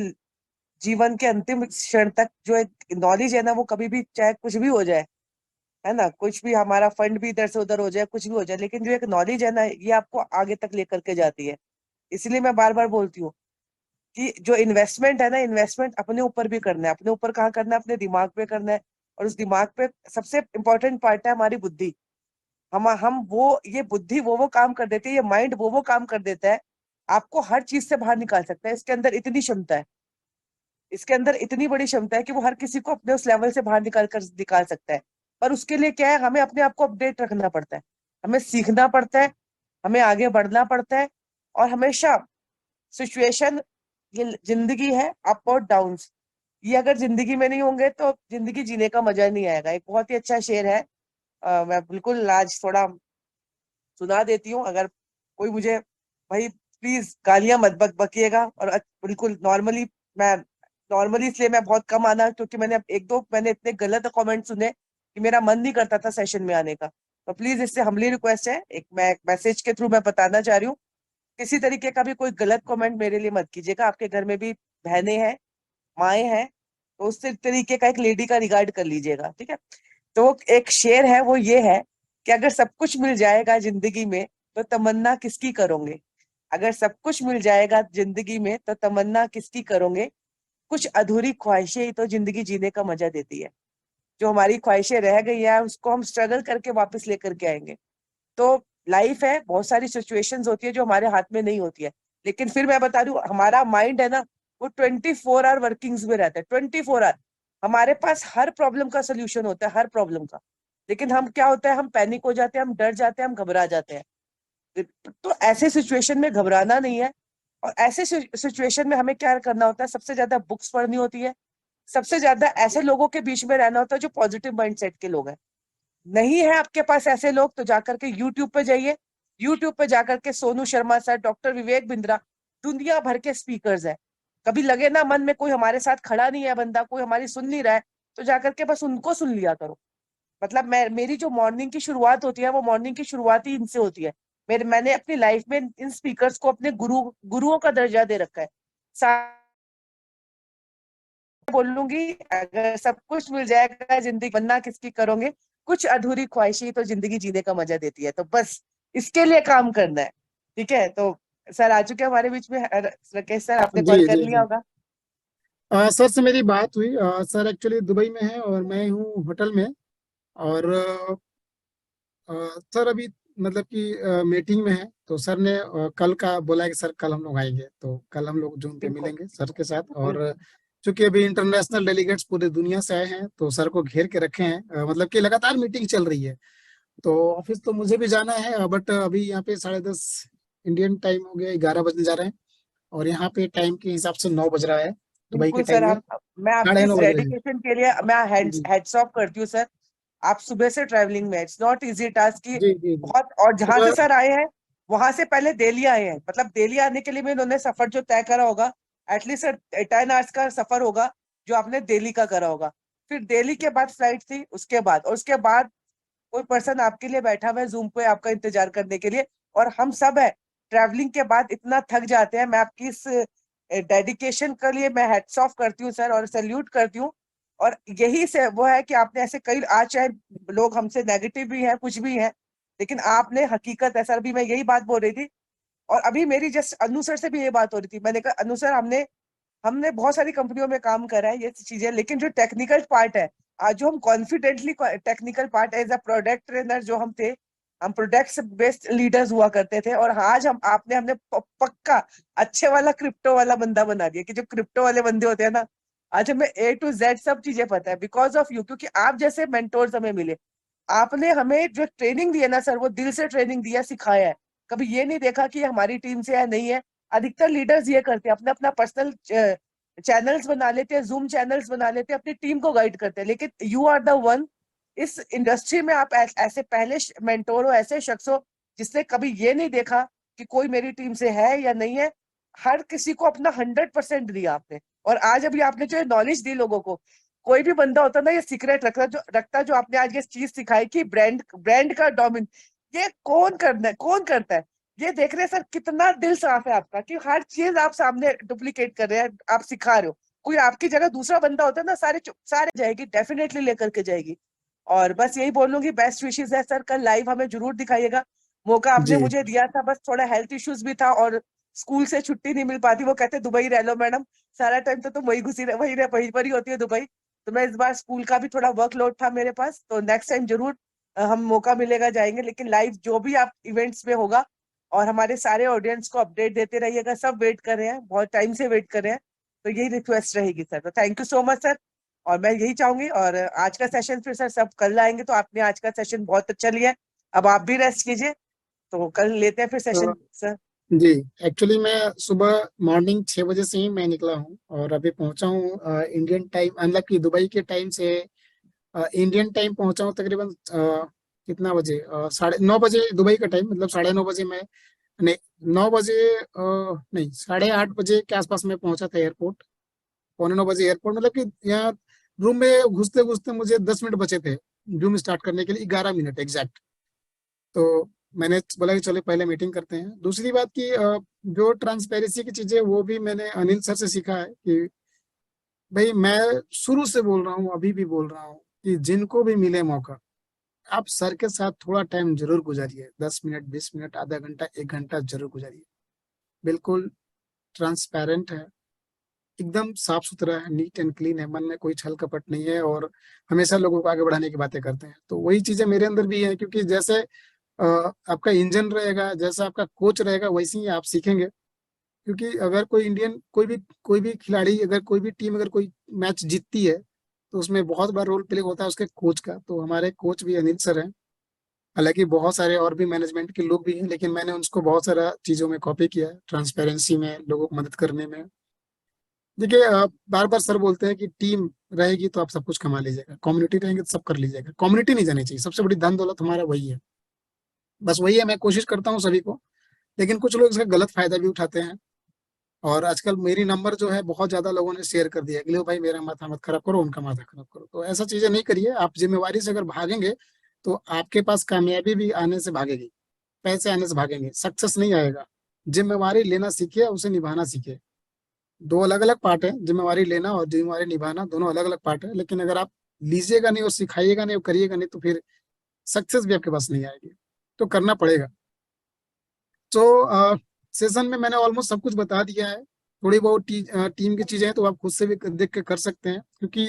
B: जीवन के अंतिम क्षण तक जो एक नॉलेज है ना, वो कभी भी चाहे कुछ भी हो जाए, है ना, कुछ भी हमारा फंड भी इधर से उधर हो जाए, कुछ भी हो जाए, लेकिन जो एक नॉलेज है ना, ये आपको आगे तक लेकर के जाती है। इसलिए मैं बार बार बोलती हूँ कि जो इन्वेस्टमेंट है ना, इन्वेस्टमेंट अपने ऊपर भी करना है। अपने ऊपर कहाँ करना है? अपने दिमाग पे करना है। और उस दिमाग पे सबसे इम्पोर्टेंट पार्ट है हमारी बुद्धि। हम वो ये बुद्धि वो काम कर देते हैं, ये माइंड वो काम कर देता है, आपको हर चीज से बाहर निकाल सकता है। इसके अंदर इतनी क्षमता है, इसके अंदर इतनी बड़ी क्षमता है कि वो हर किसी को अपने उस लेवल से बाहर निकाल सकता है। पर उसके लिए क्या है? हमें अपने आप को अपडेट रखना पड़ता है, हमें सीखना पड़ता है, हमें आगे बढ़ना पड़ता है। और हमेशा सिचुएशन, ये जिंदगी है, अप और डाउन, ये अगर जिंदगी में नहीं होंगे तो जिंदगी जीने का मजा नहीं आएगा। एक बहुत ही अच्छा शेर है, मैं बिल्कुल आज थोड़ा सुना देती हूँ। अगर कोई मुझे, भाई प्लीज गालियां मत बकिएगा। और बिल्कुल नॉर्मली, मैं नॉर्मली इसलिए मैं बहुत कम आना, क्योंकि मैंने इतने गलत कमेंट सुने कि मेरा मन नहीं करता था सेशन में आने का। तो प्लीज इससे हम्बली रिक्वेस्ट है, मैं मैसेज के थ्रू मैं बताना चाह रही हूँ, किसी तरीके का भी कोई गलत कमेंट मेरे लिए मत कीजिएगा। आपके घर में भी बहनें हैं, माएँ हैं, तो उस तरीके का एक लेडी का रिगार्ड कर लीजिएगा, ठीक है। तो एक शेर है, वो ये है कि अगर सब कुछ मिल जाएगा जिंदगी में तो तमन्ना किसकी करोगे। अगर सब कुछ मिल जाएगा जिंदगी में तो तमन्ना किसकी करोगे। कुछ अधूरी ख्वाहिशें ही तो जिंदगी जीने का मजा देती है। जो हमारी ख्वाहिशें रह गई है, उसको हम स्ट्रगल करके वापस लेकर के आएंगे। तो लाइफ है, बहुत सारी सिचुएशंस होती है जो हमारे हाथ में नहीं होती है, लेकिन फिर मैं बता रही हूँ हमारा माइंड है ना, वो 24 आवर वर्किंग्स में रहता है, 24 आवर। हमारे पास हर प्रॉब्लम का सोल्यूशन होता है, हर प्रॉब्लम का। लेकिन हम क्या होता है, हम पैनिक हो जाते हैं, हम डर जाते हैं, हम घबरा जाते हैं। तो ऐसे सिचुएशन में घबराना नहीं है। और ऐसे सिचुएशन में हमें क्या करना होता है, सबसे ज्यादा बुक्स पढ़नी होती है, सबसे ज्यादा ऐसे लोगों के बीच में रहना होता है जो पॉजिटिव माइंडसेट के लोग हैं। नहीं है आपके पास ऐसे लोग, तो जाकर के यूट्यूब पे जाइए। यूट्यूब पे जाकर के सोनू शर्मा सर, डॉक्टर विवेक बिंद्रा, दुनिया भर के स्पीकर्स है। कभी लगे ना मन में कोई हमारे साथ खड़ा नहीं है बंदा, कोई हमारी सुन नहीं रहा है, तो जाकर के बस उनको सुन लिया करो। मतलब मेरी जो मॉर्निंग की शुरुआत होती है, वो मॉर्निंग की शुरुआत ही इनसे होती है। मैंने अपनी लाइफ में इन स्पीकर्स को अपने गुरुओं का दर्जा दे रखा है। बोलूंगी अगर सब कुछ मिल जाएगा जिंदगी बनना किसकी करोगे, कुछ अधूरी ख्वाहिशी तो जिंदगी जीने का मजा देती है, तो बस इसके लिए काम करना है। ठीक है, तो सर आ चुके हैं हमारे बीच में। राकेश सर, आपने
A: जी
B: कॉल कर
A: जी
B: लिया
A: जी।
B: होगा।
A: सर से मेरी बात हुई। सर एक्चुअली दुबई में है और मैं हूँ होटल में। और अ, सर अभी मतलब कि मीटिंग में है, तो सर ने कल का बोला है कि सर कल हम लोग आएंगे, तो कल हम लोग जूम पे
B: बिल्कुल
A: मिलेंगे सर के साथ। और
B: बिल्कुल।
A: चूंकि अभी इंटरनेशनल डेलीगेट्स पूरे दुनिया से आए हैं, तो सर को घेर के रखे हैं। मतलब कि लगातार मीटिंग चल रही है। तो ऑफिस तो मुझे भी जाना है, बट अभी यहाँ पे 10:30 इंडियन टाइम हो गया, 11 बजने जा रहे हैं। और यहाँ पे टाइम के हिसाब से 9 बज रहा है, दुबई के
B: बिल्कुल सर,
A: टाइम में
B: आप मैं आपकी
A: साढ़े
B: इस
A: 9 बज रहे हैं।
B: डेडिकेशन के लिए मैं
A: जी
B: हेड्स ऑफ करती हूँ सर। आप सुबह से ट्रैवलिंग में, इट्स नॉट इजी टास्क की।
A: जी जी जी।
B: बहुत, और जहां से
A: सुबह।
B: सर आए हैं वहां से पहले दिल्ली आए हैं, मतलब दिल्ली आने के लिए भी इन्होंने सफर जो तय करा होगा, एटलीस्ट सर 10 आवर्स का सफर होगा जो आपने दिल्ली का करा होगा। फिर दिल्ली के बाद फ्लाइट थी, उसके बाद, और उसके बाद कोई पर्सन आपके लिए बैठा हुआ है जूम पे आपका इंतजार करने के लिए। और हम सब है, ट्रैवलिंग के बाद इतना थक जाते हैं। मैं आपकी इस डेडिकेशन के लिए मैं हेड्स ऑफ करती हूँ सर, और सैल्यूट करती हूँ। और यही से वो है कि आपने ऐसे कई, आज चाहे लोग हमसे नेगेटिव भी हैं, कुछ भी हैं, लेकिन आपने हकीकत है सर। अभी मैं यही बात बोल रही थी, और अभी मेरी जस्ट अनु सर से भी ये बात हो रही थी। मैंने कहा अनु सर, हमने हमने बहुत सारी कंपनियों में काम करा है ये चीजें, लेकिन जो टेक्निकल पार्ट है, आज जो हम confidently technical part as a product trainer जो हम थे, हम प्रोडक्ट बेस्ड लीडर्स हुआ करते थे, और आज हम आपने हमने पक्का अच्छे वाला क्रिप्टो वाला बंदा बना दिया, कि जो क्रिप्टो वाले बंदे होते हैं ना, आज हमें A to Z सब चीजें पता है, बिकॉज ऑफ यू। क्योंकि आप जैसे मेंटोर्स हमें मिले, आपने हमें जो ट्रेनिंग दी है ना सर, वो दिल से ट्रेनिंग दिया, सिखाया है। कभी ये नहीं देखा कि ये हमारी टीम से है, नहीं है। अधिकतर लीडर्स ये करते हैं, अपना अपना पर्सनल चैनल्स बना लेते हैं, जूम चैनल्स बना लेते हैं, अपनी टीम को गाइड करते हैं, लेकिन यू आर द वन। इस इंडस्ट्री में आप ऐसे पहले मेंटोर हो, ऐसे शख्स हो जिसने कभी ये नहीं देखा कि कोई मेरी टीम से है या नहीं है। हर किसी को अपना 100% दिया आपने। और आज अभी आपने जो नॉलेज दी लोगों को, कोई भी बंदा होता ना ये सीक्रेट रखता, जो आपने आज ये चीज सिखाई कि ब्रांड ब्रांड का डोमिन, ये कौन करना है, कौन करता है। ये देख रहे हैं सर, कितना दिल साफ है आपका, कि हर चीज आप सामने डुप्लीकेट कर रहे हैं, आप सिखा रहे हो। कोई आपकी जगह दूसरा बंदा होता है ना, सारे जाएगी, डेफिनेटली लेकर के जाएगी। और बस यही बोलूंगी, बेस्ट विशेष है सर, कल लाइव हमें जरूर दिखाइएगा। मौका आपने
A: जी।
B: मुझे दिया था, बस थोड़ा हेल्थ इश्यूज भी था, और स्कूल से छुट्टी नहीं मिल पाती। वो कहते दुबई रह लो मैडम, सारा टाइम तो तुम वही घुसी रह, वहीं पर ही होती है दुबई। तो मैं इस बार स्कूल का भी थोड़ा वर्कलोड था मेरे पास, तो नेक्स्ट टाइम जरूर हम मौका मिलेगा जाएंगे। लेकिन लाइव जो भी आप इवेंट्स में होगा, और हमारे सारे ऑडियंस को अपडेट देते रहिएगा। सब वेट कर रहे हैं, बहुत टाइम से वेट कर रहे हैं, तो यही रिक्वेस्ट रहेगी सर। तो thank you so much sir. और मैं यही चाहूंगी, और आज का सेशन फिर सर सब कल आएंगे, तो आपने आज का सेशन बहुत अच्छा लिया है। अब आप भी रेस्ट कीजिए, तो कल लेते हैं फिर
A: तो
B: सेशन सर।
A: जी, एक्चुअली मैं सुबह मॉर्निंग 6 बजे से ही मैं निकला हूँ और अभी पहुंचा हूँ इंडियन टाइम, मतलब कि दुबई के टाइम से इंडियन टाइम पहुंचा हूँ तकरीबन कितना बजे, 9:30 दुबई का टाइम, मतलब 9:30 मैं, नहीं, 9 बजे, नहीं, 8:30 के आसपास मैं पहुंचा था एयरपोर्ट। 8:45 एयरपोर्ट, मतलब कि यहाँ रूम में घुसते घुसते मुझे 10 मिनट बचे थे जूम स्टार्ट करने के लिए, 11 मिनट एग्जैक्ट। तो मैंने बोला कि चलो पहले मीटिंग करते हैं। दूसरी बात की जो ट्रांसपेरेंसी की चीजें, वो भी मैंने अनिल सर से सीखा है कि भाई मैं शुरू से बोल रहा हूँ, अभी भी बोल रहा हूँ कि जिनको भी मिले मौका, आप सर के साथ थोड़ा टाइम जरूर गुजारिए, 10 मिनट, 20 मिनट, आधा घंटा, 1 घंटा जरूर गुजारिए। बिल्कुल ट्रांसपेरेंट है, एकदम साफ सुथरा है, नीट एंड क्लीन है, मन में कोई छल कपट नहीं है, और हमेशा लोगों को आगे बढ़ाने की बातें करते हैं। तो वही चीजें मेरे अंदर भी है, क्योंकि जैसे आपका इंजन रहेगा, जैसा आपका कोच रहेगा वैसे ही आप सीखेंगे। क्योंकि अगर कोई इंडियन कोई भी खिलाड़ी, अगर कोई भी टीम अगर कोई मैच जीतती है तो उसमें बहुत बड़ा रोल प्ले होता है उसके कोच का। तो हमारे कोच भी अनिल सर हैं। हालांकि बहुत सारे और भी मैनेजमेंट के लोग भी हैं, लेकिन मैंने उनको बहुत सारा चीजों में कॉपी किया है, ट्रांसपेरेंसी में, लोगों को मदद करने में। देखिए, बार बार सर बोलते हैं कि टीम रहेगी तो आप सब कुछ कमा लीजिएगा, कम्युनिटी रहेंगे तो सब कर लीजिएगा। कम्युनिटी नहीं जानी चाहिए, सबसे बड़ी धन दौलत हमारा वही है। बस वही है, मैं कोशिश करता हूँ सभी को। लेकिन कुछ लोग इसका गलत फायदा भी उठाते हैं। और आजकल मेरी नंबर जो है बहुत ज्यादा लोगों ने शेयर कर दिया कि लो भाई मेरा माथा मत खराब करो, उनका माथा खराब करो। तो ऐसा चीजें नहीं करिए। आप जिम्मेवारी से अगर भागेंगे तो आपके पास कामयाबी भी आने से भागेगी, पैसे आने से भागेंगे, सक्सेस नहीं आएगा। जिम्मेवारी लेना सीखिए, उसे निभाना सीखिए। दो अलग अलग पार्ट है, जिम्मेवारी लेना और जिम्मेवारी निभाना, दोनों अलग अलग पार्ट है। लेकिन अगर आप लीजिएगा नहीं और सिखाइएगा नहीं और करिएगा नहीं तो फिर सक्सेस भी आपके पास नहीं आएगी। तो करना पड़ेगा। तो सेशन में मैंने ऑलमोस्ट सब कुछ बता दिया है। थोड़ी बहुत टीम की चीजें हैं तो आप खुद से भी देख के कर सकते हैं। क्योंकि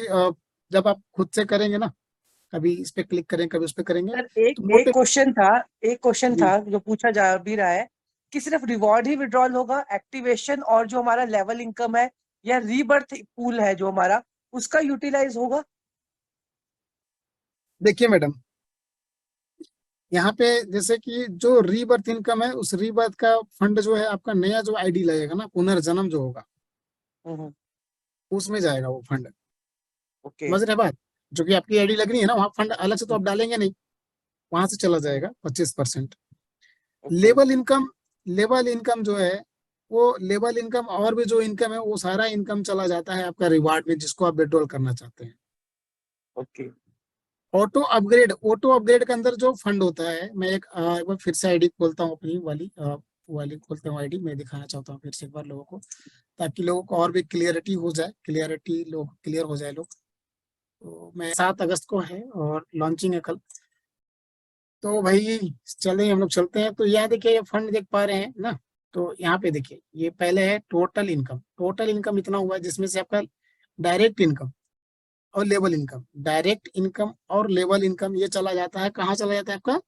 A: जब आप खुद से करेंगे ना, कभी इस पे क्लिक करें कभी उस पे करेंगे
B: सर
A: तो
B: एक
A: मोटिव।
B: एक क्वेश्चन
A: जी
B: था जो पूछा जा भी रहा है कि सिर्फ रिवॉर्ड ही विड्रॉल होगा, एक्टिवेशन और जो हमारा लेवल इनकम है या रीबर्थ पूल है जो हमारा, उसका यूटिलाइज होगा?
A: देखिए मैडम, यहाँ पे जैसे कि जो रीबर्थ इनकम है, उस रीबर्थ का फंड जो है आपका नया जो आईडी लगेगा ना, पुनर्जन्म जो होगा
B: हम्म।
A: उसमें जाएगा वो फंड।
B: ओके।
A: समझ रहे हैं बात? जो कि आपकी आईडी लग रही है ना, वहाँ फंड अलग से तो आप डालेंगे नहीं, वहां से चला जाएगा 25%।
B: Okay.
A: Level income, level income जो है वो लेवल इनकम और भी जो इनकम है वो सारा इनकम चला जाता है आपका रिवार्ड में, जिसको आप विड्रॉल करना चाहते हैं।
B: ओके।
A: ऑटो अपग्रेड के अंदर जो फंड होता है, मैं एक बार फिर से आईडी खोलता हूँ अपनी वाली खोलता हूँ आईडी, मैं दिखाना चाहता हूँ फिर से एक बार लोगों को, ताकि लोगों को और भी क्लियरिटी हो जाए, क्लियरिटी लोग क्लियर हो जाए लोग। तो मैं 7 अगस्त को है और लॉन्चिंग है कल। तो भाई चलें, हम लोग चलते हैं। तो यहाँ देखिए, ये फंड देख पा रहे हैं ना? तो यहाँ पे देखिए, ये पहले है टोटल इनकम। टोटल इनकम इतना हुआ है, जिसमें से आपका डायरेक्ट इनकम और लेवल इनकम, डायरेक्ट इनकम और लेवल इनकम ये चला जाता है, कहाँ चला जाता है आपका?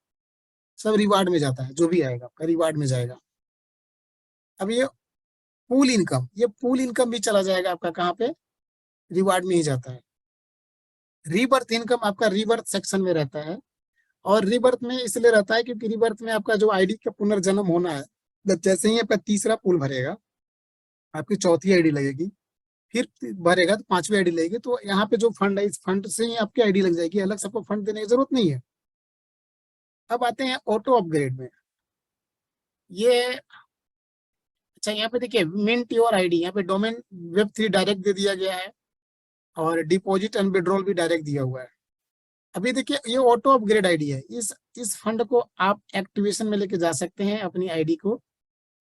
A: सब रिवार्ड में जाता है, जो भी आएगा आपका रिवार्ड में जाएगा। अब ये पूल इनकम भी चला जाएगा आपका कहाँ पे? रिवार्ड में ही जाता है। रीबर्थ इनकम आपका रीबर्थ सेक्शन में रहता है। और रीबर्थ में इसलिए रहता है क्योंकि रीबर्थ में आपका जो आईडी का पुनर्जन्म होना है, जैसे ही आपका तीसरा पूल भरेगा, आपकी चौथी आईडी लगेगी, फिर भरेगा तो पांचवी आईडी लगेगी। तो यहाँ पे जो फंड है, इस फंड से ही आपकी आईडी लग जाएगी, अलग सबको फंड देने की जरूरत नहीं है। अब आते हैं ऑटो अपग्रेड में। ये अच्छा, यहाँ पे देखिए मिंट योर आईडी, यहाँ पे डोमेन वेब3 डायरेक्ट दे दिया गया है और डिपॉजिट एंड विड्रॉल भी डायरेक्ट दिया हुआ है। अभी देखिए, ये ऑटो अपग्रेड आईडी है। इस फंड को आप एक्टिवेशन में लेके जा सकते हैं अपनी आईडी को।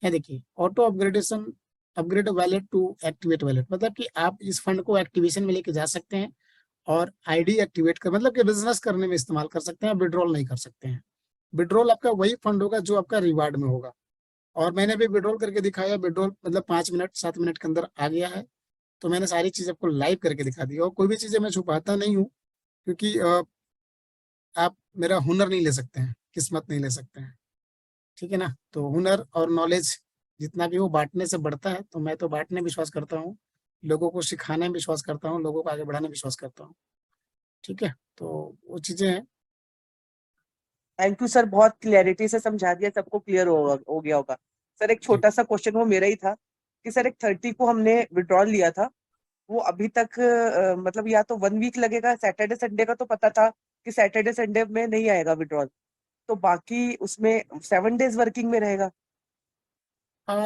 A: है देखिए, auto upgradation, upgrade wallet to activate wallet, मतलब कि आप इस फंड को एक्टिवेशन में लेके जा सकते हैं और आईडी एक्टिवेट कर, मतलब कि बिजनेस करने में इस्तेमाल कर सकते हैं, विड्रॉल नहीं कर सकते हैं। विड्रॉल आपका वही फंड होगा जो आपका रिवार्ड में होगा। और मैंने भी विड्रॉल करके दिखाया, विड्रॉल मतलब 5 मिनट 7 मिनट के अंदर आ गया है। तो मैंने सारी चीज आपको लाइव करके दिखा दी, और कोई भी चीजें मैं छुपाता नहीं हूँ। क्योंकि आप मेरा हुनर नहीं ले सकते हैं, किस्मत नहीं ले सकते हैं। ठीक है ना? तो हुनर और नॉलेज जितना भी वो बांटने से बढ़ता है, तो मैं तो बांटने में विश्वास करता हूँ, लोगों को सिखाने में विश्वास करता हूँ, लोगों को आगे बढ़ाने में विश्वास करता हूँ। ठीक है, तो वो चीजें हैं।
B: थैंक यू सर, बहुत क्लैरिटी से समझा दिया, सबको क्लियर हो गया होगा। सर एक
A: जी।
B: छोटा सा क्वेश्चन वो मेरा ही था कि सर एक 30 को हमने विड्रॉल लिया था, वो अभी तक मतलब या तो 1 वीक लगेगा, सैटरडे संडे का तो पता था कि सैटरडे संडे में नहीं आएगा विड्रॉल, तो बाकी उसमें 7 डेज वर्किंग में रहेगा?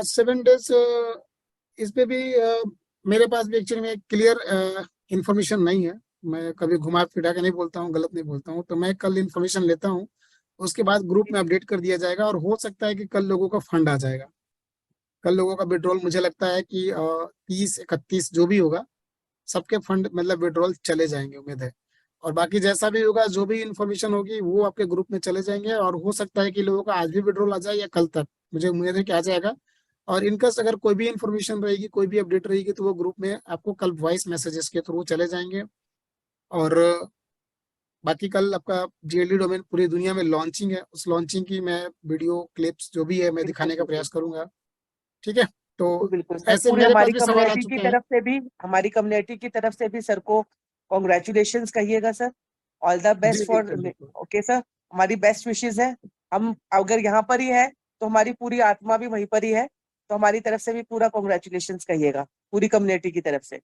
A: 7 डेज, इस पे भी मेरे पास भी एक्चुअली में क्लियर इंफॉर्मेशन नहीं है। मैं कभी घुमा फिरा के नहीं बोलता हूँ, गलत नहीं बोलता हूँ। तो मैं कल इंफॉर्मेशन लेता हूँ, उसके बाद ग्रुप में अपडेट कर दिया जाएगा। और हो सकता है कि कल लोगों का फंड आ जाएगा। कल लोगों का विड्रॉल मुझे लगता है कि 30 31 जो भी होगा, सबके फंड मतलब विड्रॉल चले जाएंगे, उम्मीद है। और बाकी जैसा भी होगा, जो भी इंफॉर्मेशन होगी वो आपके ग्रुप में चले जाएंगे। और हो सकता है कि लोगों का आज भी विड्रॉल आ जाए या कल तक, मुझे उम्मीद है कि आ जाएगा। और इनका अगर कोई भी इंफॉर्मेशन रहेगी, कोई भी अपडेट रहेगी, तो वो ग्रुप में आपको कल वॉइस मैसेजेस के थ्रू चले जाएंगे। और बाकी कल आपका GLD डोमेन पूरी दुनिया में लॉन्चिंग है, उस लॉन्चिंग की मैं वीडियो क्लिप्स जो भी है मैं दिखाने का प्रयास करूंगा। ठीक है, तो
B: बिल्कुल बिल्कुल सर,
A: ऐसे
B: पूरी
A: मेरे पास
B: हमारी
A: भी सवाल आ
B: कम्युनिटी की
A: चुके हैं।
B: तरफ से भी, हमारी कम्युनिटी की तरफ से भी सर को कॉन्ग्रेचुलेशंस कहिएगा सर। ऑल द
A: जी
B: बेस्ट फॉर,
A: बिल्कुल बिल्कुल।
B: ओके सर, हमारी बेस्ट विशेस है। हम अगर यहाँ पर ही है तो हमारी पूरी आत्मा भी वहीं पर ही है, तो हमारी तरफ से भी पूरा कॉन्ग्रेचुलेशंस कहिएगा पूरी कम्युनिटी की तरफ से।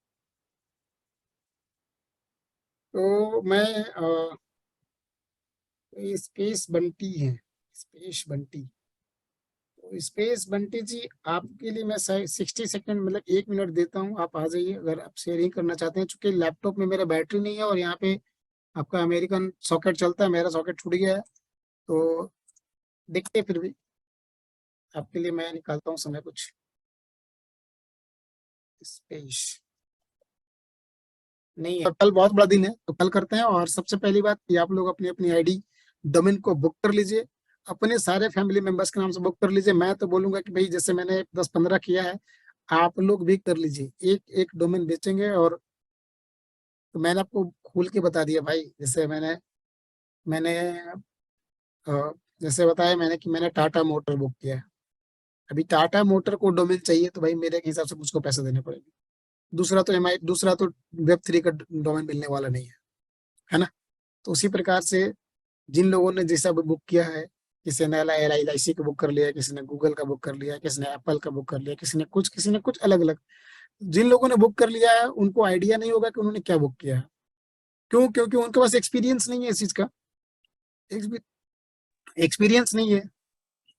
A: तो मैं स्पेस बंटी है, स्पेस बंटी, तो स्पेस बंटी जी, आपके लिए मैं 60 सेकंड मतलब 1 मिनट देता हूँ, आप आ जाइए अगर आप शेयरिंग करना चाहते हैं। चूंकि लैपटॉप में मेरा बैटरी नहीं है और यहाँ पे आपका अमेरिकन सॉकेट चलता है, मेरा सॉकेट छूट गया है, तो देखते हैं, फिर भी आपके लिए मैं निकालता हूँ समय कुछ। स्पेस नहीं है, कल बहुत बड़ा दिन है तो कल करते हैं। और सबसे पहली बात कि आप लोग अपनी अपनी आईडी डोमेन को बुक कर लीजिए, अपने सारे फैमिली मेंबर्स के नाम से बुक कर लीजिए। मैं तो बोलूंगा कि भाई जैसे मैंने 10-15 किया है, आप लोग भी कर लीजिए, एक एक डोमेन बेचेंगे। और तो मैंने आपको खोल के बता दिया भाई, जैसे मैंने मैंने जैसे बताया मैंने कि मैंने टाटा मोटर बुक किया है। अभी टाटा मोटर को डोमेन चाहिए तो भाई मेरे हिसाब से मुझको पैसे देने पड़ेंगे। दूसरा तो Web3 का डोमेन मिलने वाला नहीं है ना। तो उसी प्रकार से जिन लोगों ने जैसा भी बुक किया है, किसी ने LIC का बुक कर लिया, किसी ने गूगल का बुक कर लिया, किसी ने एप्पल का बुक कर लिया, किसी ने कुछ अलग अलग। जिन लोगों ने बुक कर लिया है उनको आइडिया नहीं होगा कि उन्होंने क्या बुक किया है। क्यों? क्योंकि उनके पास एक्सपीरियंस नहीं है इस चीज का, एक्सपीरियंस नहीं है।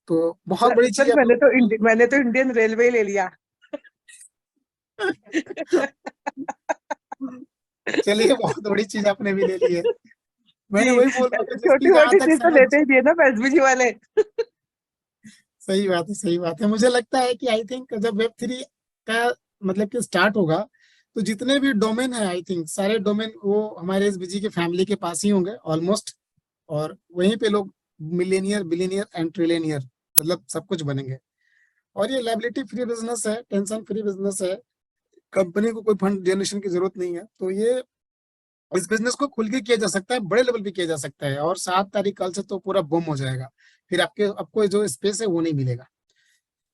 A: तो बहुत
B: सर
A: बड़ी चीज
B: सर,
A: आप लोग
B: मैंने तो इंडियन रेलवे ले लिया।
A: चलिए, बहुत बड़ी चीज आपने भी ले ली है। मैंने
B: जी,
A: वही बोल रहा था जिसकी
B: छोटी
A: जहां
B: मोटी
A: तक
B: चीज तो
A: समझ।
B: लेते ही दिए ना एसबीजी वाले।
A: सही बात है, सही बात है। मुझे लगता है कि आई थिंक जब Web3 का मतलब कि स्टार्ट होगा, तो जितने भी डोमेन है आई थिंक सारे डोमेन वो हमारे SBG के फैमिली के पास ही होंगे ऑलमोस्ट। और वहीं पे लोग मिलेनियर बिलियनियर एंड ट्रिलियनियर मतलब सब कुछ बनेंगे। और ये लायबिलिटी फ्री बिजनेस है, टेंशन फ्री बिजनेस है, कंपनी को कोई फंड जनरेशन की जरूरत नहीं है। तो ये इस बिजनेस को खुल के किया जा सकता है, बड़े लेवल पे किया जा सकता है। और 7 तारीख कल से तो पूरा बम हो जाएगा, फिर आपको जो स्पेस है वो नहीं मिलेगा।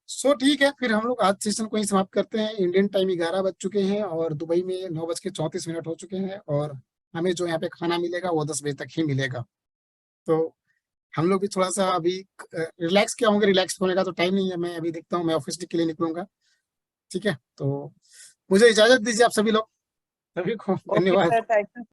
A: सो ठीक है, फिर हम लोग आज सेशन को ही समाप्त करते हैं। इंडियन टाइम 11 बज चुके हैं और दुबई में 9:34 हो चुके हैं। और हमें जो यहाँ पे खाना मिलेगा वो 10 बजे तक ही मिलेगा। तो हम लोग भी थोड़ा सा अभी रिलैक्स किया होंगे, रिलैक्स होने का तो टाइम नहीं है। मैं अभी देखता हूँ, मैं ऑफिस के लिए निकलूंगा। ठीक है, तो मुझे इजाजत दीजिए आप सभी लोग, सभी को
B: ओके
A: धन्यवाद।
B: Sir, thank you.